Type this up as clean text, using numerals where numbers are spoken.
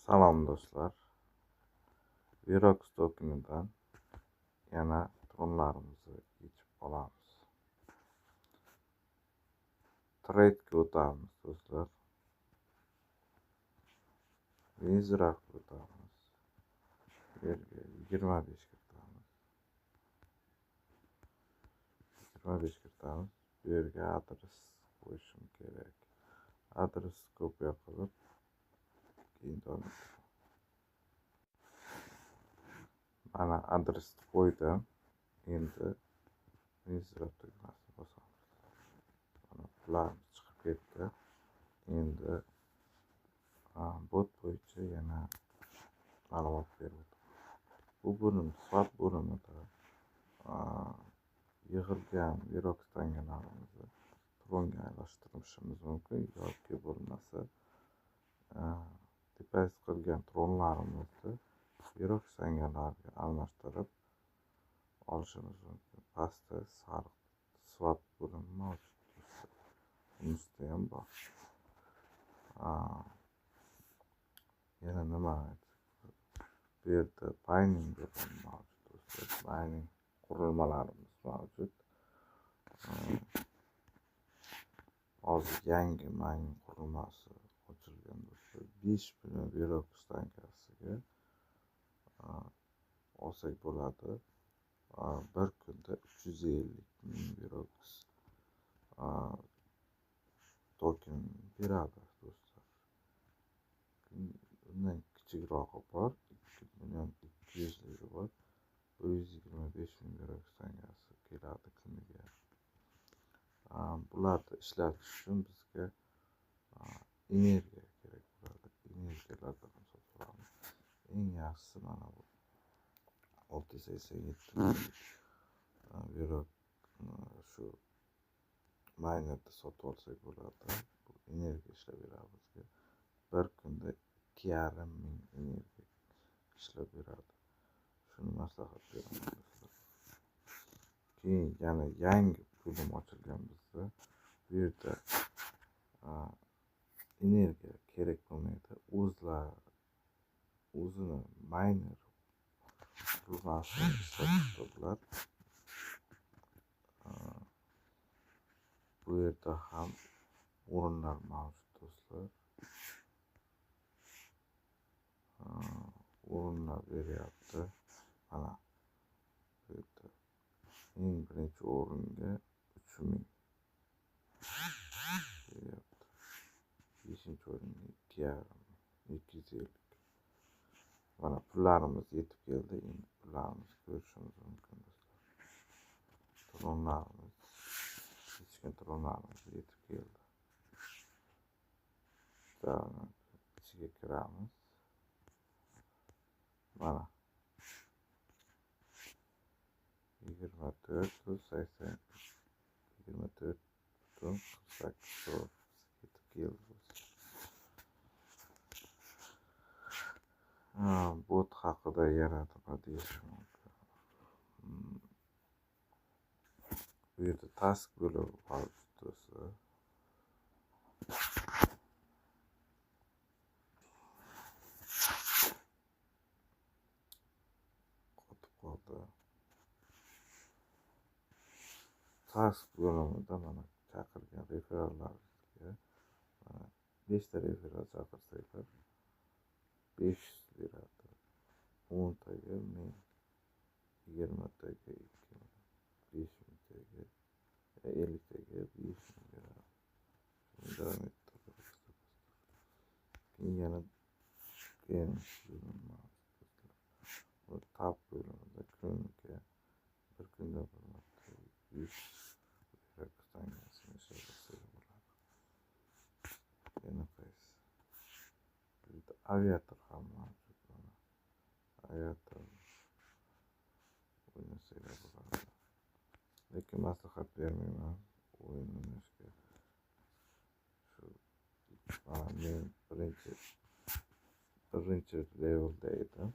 Salom do'stlar. Verox tokenidan yana dronlarimizni yechib olamiz. Trade'ga o'tamiz do'stlar. Wizardga o'tamiz. Bu yerga 25 kiritamiz. 25 kiritamiz. Bu yerga adres qo'yishim kerak. Adres kopiya qilib keyin davom etamiz. Mana adresni qo'ydim. Endi Wizard tugmasini bosamiz. Mana pularimiz chiqib ketdi. Endi bot bo'yicha yana ma'lumot berib bu bo'lim swap bo'limida yig'ilgan Verox tangalarimizni tronga almashtirishimiz mumkin yoki bo'lmasa depozit qilgan tronlarimizni Verox tangalariga almashtirib olishimiz mumkin. Pastda sariq swap bo'limi mavjud. Bunisi ham bor. Yana nima bu yerda mining bo'limi mavjud do'stlar. Mining qurilmalarimiz mavjud. Hozir yangi mining qurilmasi ochilgan do'stlar. 5 million Verox tankasiga olsak bo'ladi. Bir kunda 350 ming Verox token beradi do'stlar. Undan kichikrog'i bor, 2 million 200 ligi bor. 125 ming Verox tankasi keladi kuniga. Bularni ishlatish uchun bizga energiya kerak bo'ladi. Energiyalardan sotib olamiz. Eng yaxshisi mana bu 687 Verox shu minerda sotib olsak bo'ladi. Bu energiya ishlab beradi bizga. Bir kunda 2,5 ming energiya ishlab beradi. Shuni maslahat beraman. Keyin yana yangi bo'lim ochilgan bizda. Bu yerda energiya kerak bo'lmaydi. O'zini miner qurilmasini ishlab chiqadilar. Bu yerda ham o'rinlar mavjud do'stlar. O'rinlar beryapti. Mana bu yerda eng birinchi o'ringa 3000 beryapti. 5-chi o'ringa 2,5 mana pullarimiz yetib keldi. Endi pullarimizni ko'rishimiz mumkin do'stlar. Dronlarimiz yetib keldi. İçiga kiramiz. Mana 24,80 24,48 yetib keldi. Bot haqida yana nima deyishim mumkin. Bu yerda task bo'limi mavjud do'stlar. Qotib qoldi. Task bo'limida mana chaqirgan referenlarimizga 5 ta referal chaqirsak 500 beradi. 10 taga 1000, 20 taga 2000, 5000 taga 50 taga 5000 beradi. Shuni davom ettiramiz. Keyin yana bu tab bo'limida kuniga bir kunda bir marta 100 Verox tankasini ishlab bo'ladi. Yana qaysi? Burada aviator ham mavjud. Aviator o'ynasak bo'ladi. Lekin maslahat bermayman o'yin o'ynashga. Shu men birinchi levelda edim.